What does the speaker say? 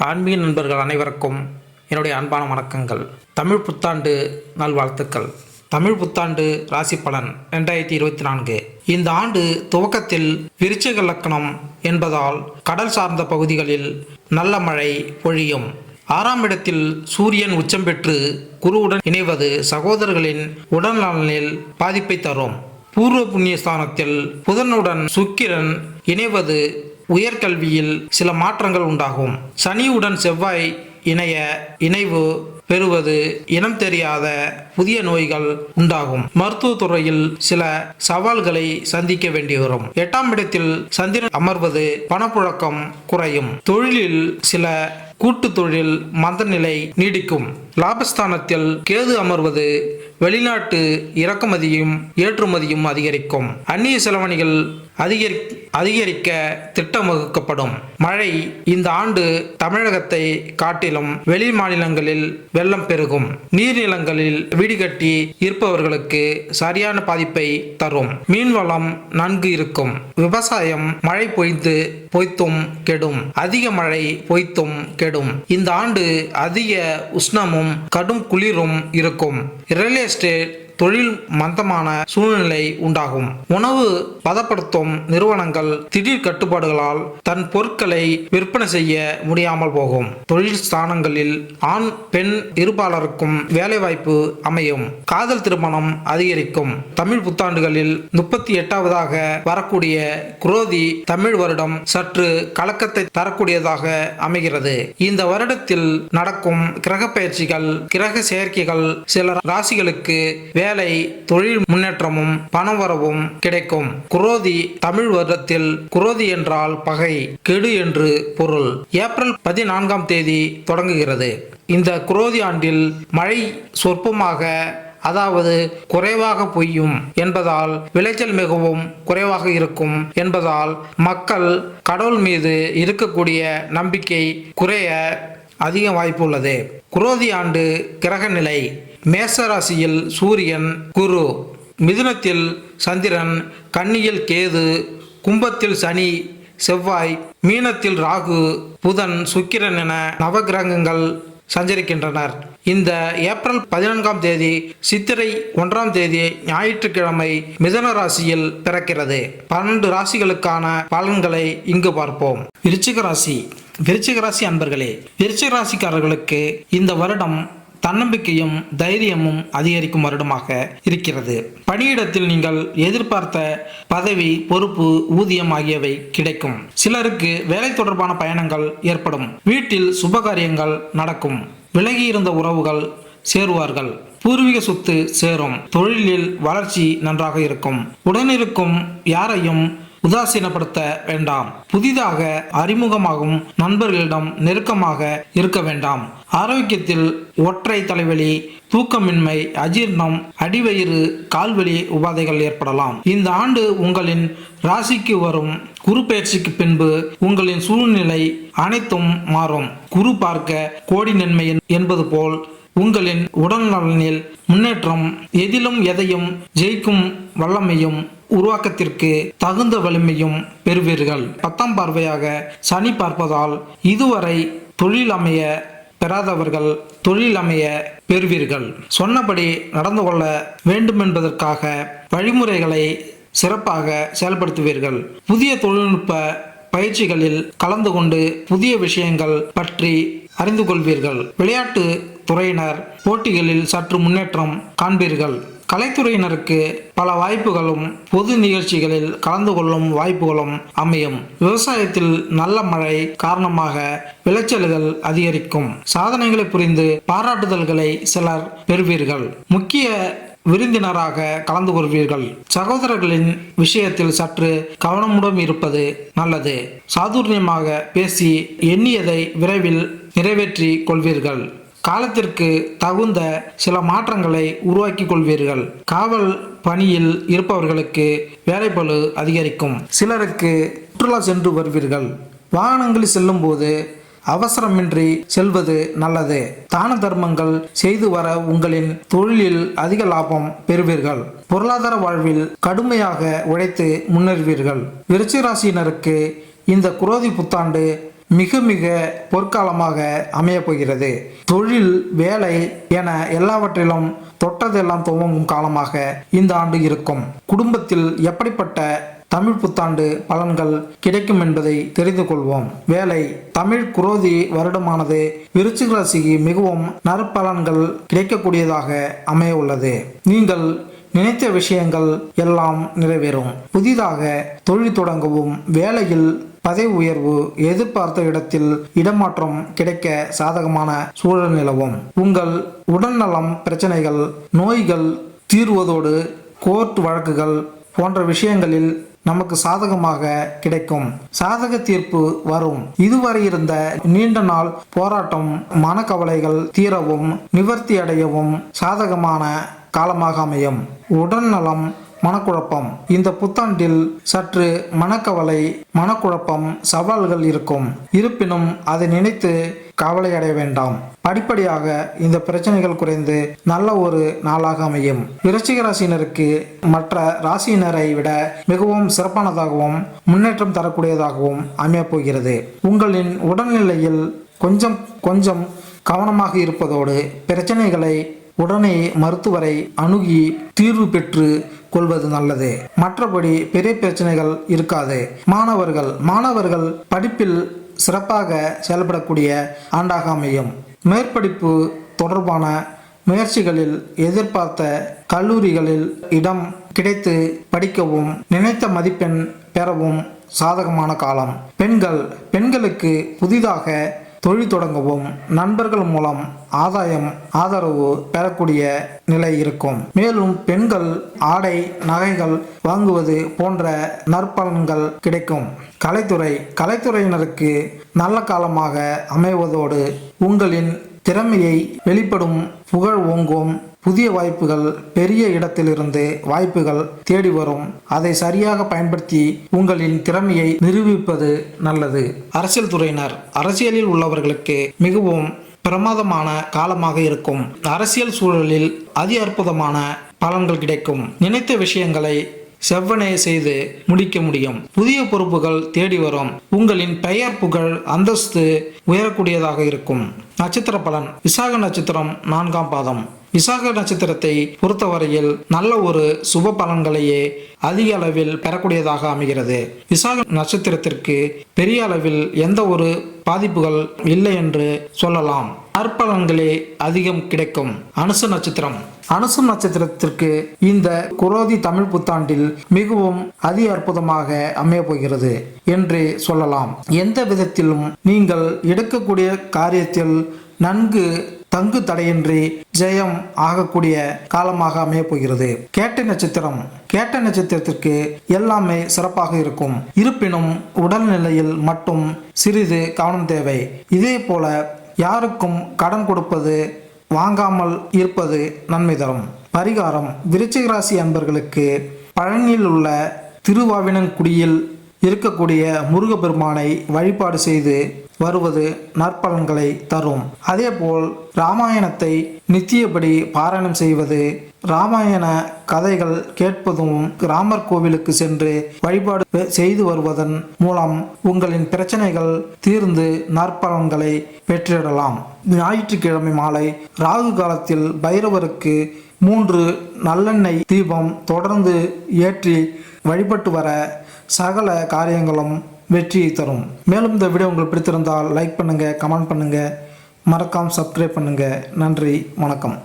ஆன்மீக நண்பர்கள் அனைவருக்கும் என்னுடைய அன்பான வணக்கங்கள். தமிழ் புத்தாண்டு நல்வாழ்த்துக்கள். தமிழ் புத்தாண்டு ராசி பலன் 2024. இந்த ஆண்டு துவக்கத்தில் விருச்சிக லக்னம் என்பதால் கடல் சார்ந்த பகுதிகளில் நல்ல மழை பொழியும். 6ஆம் இடத்தில் சூரியன் உச்சம் பெற்று குருவுடன் இணைவது சகோதரர்களின் உடல்நலனில் பாதிப்பை தரும். பூர்வ புண்ணிய ஸ்தானத்தில் புதனுடன் சுக்கிரன் இணைவது உயர்கல்வியில் சில மாற்றங்கள் உண்டாகும். சனியுடன் செவ்வாய் இணைவு பெறுவது இனம் தெரியாத புதிய நோய்கள் உண்டாகும். மருத்துவத்துறையில் சில சவால்களை சந்திக்க வேண்டி வரும். 8ஆம் இடத்தில் சந்திரன் அமர்வது பணப்புழக்கம் குறையும். தொழிலில் சில கூட்டு தொழில் மந்தநிலை நீடிக்கும். லாபஸ்தானத்தில் கேது அமர்வது வெளிநாட்டு இறக்குமதியும் ஏற்றுமதியும் அதிகரிக்கும். அந்நிய செலவணிகள் அதிகரிக்க திட்டம் வகுக்கப்படும். மழை இந்த ஆண்டு தமிழகத்தை காட்டிலும் வெளி மாநிலங்களில் வெள்ளம் பெருகும். நீர்நிலங்களில் வீடு கட்டி இருப்பவர்களுக்கு சரியான பாதிப்பை தரும். மீன்வளம் நன்கு இருக்கும். விவசாயம் மழை பொய்த்தும் கெடும். அதிக மழை பொய்த்தும் கெடும். இந்த ஆண்டு அதிக உஷ்ணமும் கடும் குளிரும் இருக்கும். ரியல் எஸ்டேட் தொழில் மந்தமான சூழ்நிலை உண்டாகும். உணவு பதப்படுத்தும் நிறுவனங்கள் திடீர் கட்டுப்பாடுகளால் தன் பொருட்களை விற்பனை செய்ய முடியாமல் போகும். தொழில் ஸ்தானங்களில் ஆண் பெண் இருபாலருக்கும் வேலைவாய்ப்பு அமையும். காதல் திருமணம் அதிகரிக்கும். தமிழ் புத்தாண்டுகளில் 38வது வரக்கூடிய குரோதி தமிழ் வருடம் சற்று கலக்கத்தை தரக்கூடியதாக அமைகிறது. இந்த வருடத்தில் நடக்கும் கிரக பயிற்சிகள் கிரக செயற்கைகள் சில ராசிகளுக்கு வேலை தொழில் முன்னேற்றமும் பணவரவும் கிடைக்கும். குரோதி தமிழ் வருடத்தில் குரோதி என்றால் பகை கெடு என்று பொருள். ஏப்ரல் 14ஆம் தேதி தொடங்குகிறது. இந்த குரோதி ஆண்டில் மழை சொற்பமாக அதாவது குறைவாக பொய்யும் என்பதால் விளைச்சல் மிகவும் குறைவாக இருக்கும் என்பதால் மக்கள் கடவுள் மீது இருக்கக்கூடிய நம்பிக்கை குறைய அதிக வாய்ப்பு உள்ளது. குரோதி ஆண்டு கிரக நிலை: மேச ராசியில் சூரியன் குரு, மிதுனத்தில் சந்திரன், கன்னியில் கேது, கும்பத்தில் சனி செவ்வாய், மீனத்தில் ராகு புதன் சுக்கிரன் என நவகிரகங்கள் சஞ்சரிக்கின்றனர். இந்த ஏப்ரல் 14ஆம் தேதி சித்திரை 1ஆம் தேதி ஞாயிற்றுக்கிழமை மிதுன ராசியில் பிறக்கிறது. 12 ராசிகளுக்கான பலன்களை இங்கு பார்ப்போம். விருச்சிக ராசி அன்பர்களே, விருச்சிக ராசிக்காரர்களுக்கு இந்த வருடம் தன்னம்பிக்கையும் தைரியமும் அதிகரிக்கும் வருடமாக இருக்கிறது. பணியிடத்தில் நீங்கள் எதிர்பார்த்த பதவி, பொறுப்பு, ஊதியம் ஆகியவை கிடைக்கும். சிலருக்கு வேலை தொடர்பான பயணங்கள் ஏற்படும். வீட்டில் சுபகாரியங்கள் நடக்கும். விலகியிருந்த உறவுகள் சேருவார்கள். பூர்வீக சொத்து சேரும். தொழிலில் வளர்ச்சி நன்றாக இருக்கும். உடனிருக்கும் யாரையும் உதாசீனப்படுத்த வேண்டாம். புதிதாக அறிமுகமாகும் நண்பர்களிடம் நெருக்கமாக இருக்க வேண்டாம். ஆரோக்கியத்தில் ஒற்றை தலைவலி, தூக்கமின்மை, அஜீர்ணம், அடிவயிறு, கால்வலி உபாதைகள் ஏற்படலாம். இந்த ஆண்டு உங்களின் ராசிக்கு வரும் குரு பயிற்சிக்கு பின்பு உங்களின் சூழ்நிலை அனைத்தும் மாறும். குரு பார்க்க கோடி நன்மை என்பது போல் உங்களின் உடல் நலனில் முன்னேற்றம், எதிலும் எதையும் ஜெயிக்கும் வல்லமையும் உருவாக்கத்திற்கு தகுந்த வலிமையும் பெறுவீர்கள். 10ஆம் பார்வையாக சனி பார்ப்பதால் இதுவரை தொழில் அமைய பெறாதவர்கள் தொழில் அமைய பெறுவீர்கள். சொன்னபடி நடந்து கொள்ள வேண்டுமென்பதற்காக வழிமுறைகளை சிறப்பாக செயல்படுத்துவீர்கள். புதிய தொழில்நுட்ப பயிற்சிகளில் கலந்து கொண்டு புதிய விஷயங்கள் பற்றி அறிந்து கொள்வீர்கள். விளையாட்டு துறையினர் போட்டிகளில் சற்று முன்னேற்றம் காண்பீர்கள். கலைத்துறையினருக்கு பல வாய்ப்புகளும் பொது நிகழ்ச்சிகளில் கலந்து கொள்ளும் வாய்ப்புகளும் அமையும். விவசாயத்தில் நல்ல மழை காரணமாக விளைச்சல்கள் அதிகரிக்கும். சாதனைகளை புரிந்து பாராட்டுதல்களை சிலர் பெறுவீர்கள். முக்கிய விருந்தினராக கலந்து கொள்வீர்கள். சகோதரர்களின் விஷயத்தில் சற்று கவனமுடன் இருப்பது நல்லது. சாதுரியமாக பேசி எண்ணியதை விரைவில் நிறைவேற்றி கொள்வீர்கள். காலத்திற்கு தகுந்த சில மாற்றங்களை உருவாக்கி கொள்வீர்கள். காவல் பணியில் இருப்பவர்களுக்கு வேலைப்பளு அதிகரிக்கும். சிலருக்கு சுற்றுலா சென்று வருவீர்கள். வாகனங்களில் செல்லும் போது அவசரமின்றி செல்வது நல்லது. தான தர்மங்கள் செய்து வர உங்களின் தொழிலில் அதிக லாபம் பெறுவீர்கள். பொருளாதார வாழ்வில் கடுமையாக உழைத்து முன்னேறுவீர்கள். விருச்சிக ராசியினருக்கு இந்த குரோதி புத்தாண்டு மிக மிக பொற்காலமாக அமையப் போகிறது. தொழில், வேலை என எல்லாவற்றிலும் தொட்டதெல்லாம் துவங்கும் காலமாக இந்த ஆண்டு இருக்கும். குடும்பத்தில் எப்படிப்பட்ட தமிழ் புத்தாண்டு பலன்கள் கிடைக்கும் என்பதை தெரிந்து கொள்வோம். வேலை, தமிழ் குரோதி வருடமானது விருச்சிக ராசிக்கு மிகவும் நற்பலன்கள் கிடைக்கக்கூடியதாக அமைய உள்ளது. நீங்கள் நினைத்த விஷயங்கள் எல்லாம் நிறைவேறும். புதிதாக தொழில் தொடங்கவும், வேலையில் பதவி உயர்வு, எதிர்பார்த்த இடத்தில் இடமாற்றம் கிடைக்க சாதகமான சூழல் நிலவும். உங்கள் உடல்நலம் பிரச்சனைகள், நோய்கள் தீர்வதோடு கோர்ட் வழக்குகள் போன்ற விஷயங்களில் நமக்கு சாதகமாக கிடைக்கும். சாதக தீர்ப்பு வரும். இதுவரை இருந்த நீண்ட நாள் போராட்டம், மனக்கவலைகள் தீரவும், நிவர்த்தி அடையவும் சாதகமான காலமாக அமையும். உடல்நலம், மனக்குழப்பம். இந்த புத்தாண்டில் சற்று மனக்கவலை, மனக்குழப்பம், சவால்கள் இருக்கும். இருப்பினும் அதை நினைத்து கவலை அடைய வேண்டாம். படிப்படியாக இந்த பிரச்சனைகள் குறைந்து நல்ல ஒரு நாளாக அமையும். விருச்சிக ராசியினருக்கு மற்ற ராசியினரை விட மிகவும் சிறப்பானதாகவும் முன்னேற்றம் தரக்கூடியதாகவும் அமையப் போகிறது. உங்களின் உடல்நிலையில் கொஞ்சம் கொஞ்சம் கவனமாக இருப்பதோடு பிரச்சனைகளை உடனே மருத்துவரை அணுகி தீர்வு பெற்று கொள்வது நல்லது. மற்றபடி பெரிய பிரச்சனைகள் இருக்காது. மாணவர்கள் படிப்பில் சிறப்பாக செயல்படக்கூடிய ஆண்டாக அமையும். மேற்படிப்பு தொடர்பான முயற்சிகளில் எதிர்பார்த்த கல்லூரிகளில் இடம் கிடைத்து படிக்கவும், நினைத்த மதிப்பெண் பெறவும் சாதகமான காலம். பெண்களுக்கு புதிதாக தொழில் தொடங்கவும், நண்பர்கள் மூலம் ஆதரவு பெறக்கூடிய நிலை இருக்கும். மேலும் பெண்கள் ஆடை, நகைகள் வாங்குவது போன்ற நற்பலன்கள் கிடைக்கும். கலைத்துறையினருக்கு நல்ல காலமாக அமைவதோடு உங்களின் திறமையை வெளிப்படும், புகழ் ஓங்கும். புதிய வாய்ப்புகள், பெரிய இடத்திலிருந்து வாய்ப்புகள் தேடி வரும். அதை சரியாக பயன்படுத்தி உங்களின் திறமையை நிரூபிப்பது நல்லது. அரசியல் துறையினர், அரசியலில் உள்ளவர்களுக்கு மிகவும் பிரமாதமான காலமாக இருக்கும். அரசியல் சூழலில் அதி அற்புதமான பலன்கள் கிடைக்கும். நினைத்த விஷயங்களை செவ்வனே செய்து முடிக்க முடியும். புதிய பொறுப்புகள் தேடி வரும். உங்களின் பெயர், புகழ், அந்தஸ்து உயரக்கூடியதாக இருக்கும். நட்சத்திர பலன். விசாக நட்சத்திரம் 4ஆம் பாதம். விசாக நட்சத்திரத்தை பொறுத்தவரையில் நல்ல ஒரு சுப பலன்களையே அதிக அளவில் பெறக்கூடியதாக அமைகிறது. விசாக நட்சத்திரத்திற்கு பெரிய அளவில் எந்த ஒரு பாதிப்புகள் இல்லை என்று சொல்லலாம். நற்பலன்களே அதிகம் கிடைக்கும். அனுச நட்சத்திரத்திற்கு இந்த குரோதி தமிழ் புத்தாண்டில் மிகவும் அதி அற்புதமாக அமைய போகிறது என்று சொல்லலாம். எந்த விதத்திலும் நீங்கள் எடுக்கக்கூடிய காரியத்தில் நன்கு தங்கு தடையின்றி ஜெயம் ஆகக்கூடிய காலமாக அமைய போகிறது. கேட்ட நட்சத்திரத்திற்கு எல்லாமே சிறப்பாக இருக்கும். இருப்பினும் உடல்நிலையில் மட்டும் சிறிது கவனம் தேவை. இதே போல யாருக்கும் கடன் கொடுப்பது, வாங்காமல் இருப்பது நன்மை தரும். பரிகாரம். விருச்சிக ராசி அன்பர்களுக்கு பழனியில் உள்ள திருவாவினங்குடியில் இருக்கக்கூடிய முருகப்பெருமானை வழிபாடு செய்து வருவது நற்பலன்களை தரும். அதேபோல் ராமாயணத்தை நித்தியபடி பாராயணம் செய்வது, ராமாயண கதைகள் கேட்பதும், ராமர் கோவிலுக்கு சென்று வழிபாடு செய்து வருவதன் மூலம் உங்களின் பிரச்சனைகள் தீர்ந்து நற்பலன்களை பெற்றிடலாம். ஞாயிற்றுக்கிழமை மாலை ராகு காலத்தில் பைரவருக்கு 3 நல்லெண்ணெய் தீபம் தொடர்ந்து ஏற்றி வழிபட்டு வர சகல காரியங்களும் வெற்றியை தரும். மேலும் இந்த வீடியோ உங்களுக்கு பிடித்திருந்தால் லைக் பண்ணுங்கள், கமெண்ட் பண்ணுங்கள், மறக்காமல் சப்ஸ்கிரைப் பண்ணுங்கள். நன்றி, வணக்கம்.